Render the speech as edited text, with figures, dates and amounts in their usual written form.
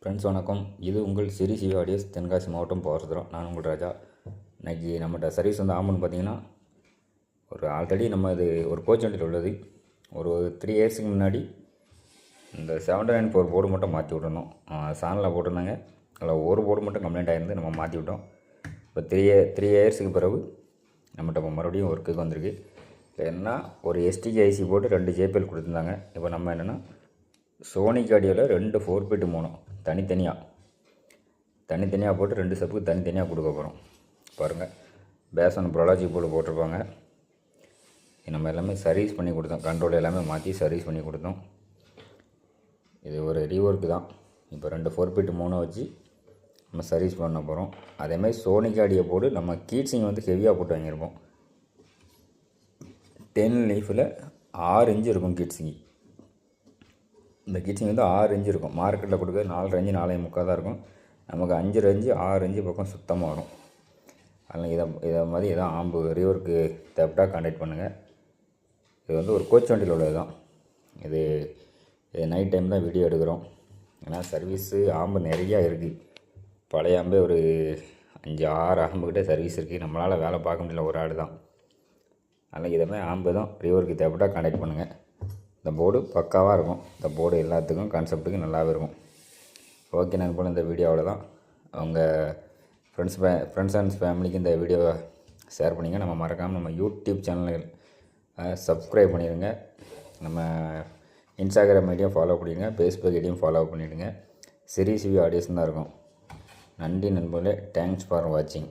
Friends வணக்கம். இது உங்கள் சிரி சிவி ஆடியோஸ், தென்காசி மாவட்டம் போகிறதுறோம். நான் உங்கள் ராஜா. இன்றைக்கி நம்மகிட்ட சர்வீஸ் வந்து ஆம்புன்னு பார்த்தீங்கன்னா, ஆல்ரெடி நம்ம இது ஒரு கோச் வண்டியில் உள்ளது. ஒரு 3 இயர்ஸுக்கு முன்னாடி இந்த 794 போர்டு மட்டும் மாற்றி விட்டுருந்தோம். சேனலில் போட்டிருந்தாங்க. அதில் ஒரு போர்டு மட்டும் கம்ப்ளைண்ட் ஆகிருந்து நம்ம மாற்றி விட்டோம். இப்போ 3 இயர்ஸுக்கு பிறகு நம்மகிட்ட இப்போ மறுபடியும் ஒர்க்குக்கு வந்திருக்கு. என்ன ஒரு எஸ்டிகே ஐசி போட்டு 2 ஜேபிஎல் கொடுத்துருந்தாங்க. இப்போ நம்ம என்னென்னா சோனிக் ஆடியோவில் 2 4 மோனோ தனித்தனியாக போட்டு 2 சப்புக்கு தனித்தனியாக கொடுக்க போகிறோம். பாருங்கள், பேசன் ப்ரொலாஜி போர்டு போட்டிருப்பாங்க. நம்ம எல்லாமே சர்வீஸ் பண்ணி கொடுத்தோம். கண்ட்ரோல் எல்லாமே மாற்றி சர்வீஸ் பண்ணி கொடுத்தோம். இது ஒரு ரீஒர்க்கு தான். இப்போ 2 4 மோனோ வச்சு நம்ம சர்வீஸ் பண்ண போகிறோம். அதேமாதிரி சோனிக் ஆடியோ போர்டு நம்ம கீட்ஸிங் வந்து ஹெவியாக போட்டு வாங்கியிருப்போம். 10 லீஃபில் 6 இன்ச்சு இருக்கும் கீட்ஸிங். இந்த கீட்ஸிங் வந்து 6 இன்ச்சு இருக்கும். மார்க்கெட்டில் கொடுக்குறது 4 இன்ச்சு 4.75 தான் இருக்கும். நமக்கு 5 இன்ச்சு 6 இன்ச்சு பக்கம் சுத்தமாக வரும். அதனால் இதை மாதிரி எதாவது ஆம்பு ரீவொர்க்கு தேவைப்பட்டால் கான்டாக்ட் பண்ணுங்கள். இது வந்து ஒரு கோச் வண்டியில் உள்ளது தான். இது நைட் டைம் தான் வீடியோ எடுக்கிறோம். ஏன்னா சர்வீஸு ஆம்பு நிறையா இருக்குது. பழைய ஆம்பே ஒரு 5-6 ஆம்புக்கிட்டே சர்வீஸ் இருக்குது. நம்மளால் வேலை பார்க்க முடியல, ஒரு ஆடு தான். அதனால் இதே மாதிரி ஆம்பு தான் ரீவொர்க்கு தேவைப்பட்டால் கான்டாக்ட் பண்ணுங்கள். இந்த போர்டு பக்காவாக இருக்கும். இந்த போர்டு எல்லாத்துக்கும் கான்செப்ட்டுக்கும் நல்லாவே இருக்கும். ஓகே நண்பர்களே, இந்த வீடியோவில் தான் அவங்க ஃப்ரெண்ட்ஸ் அண்ட் ஃபேமிலிக்கு இந்த வீடியோவை ஷேர் பண்ணிங்க. நம்ம மறக்காமல் நம்ம யூடியூப் சேனல் சப்ஸ்கிரைப் பண்ணிடுங்க. நம்ம இன்ஸ்டாகிராம் ஐடியும் ஃபாலோ பண்ணிடுங்க. ஃபேஸ்புக் ஐடியும் ஃபாலோ பண்ணிவிடுங்க. சிரி சிவி ஆடியோஸ் தான் இருக்கும். நன்றி நண்பர்களே. தேங்க்ஸ் ஃபார் வாட்சிங்.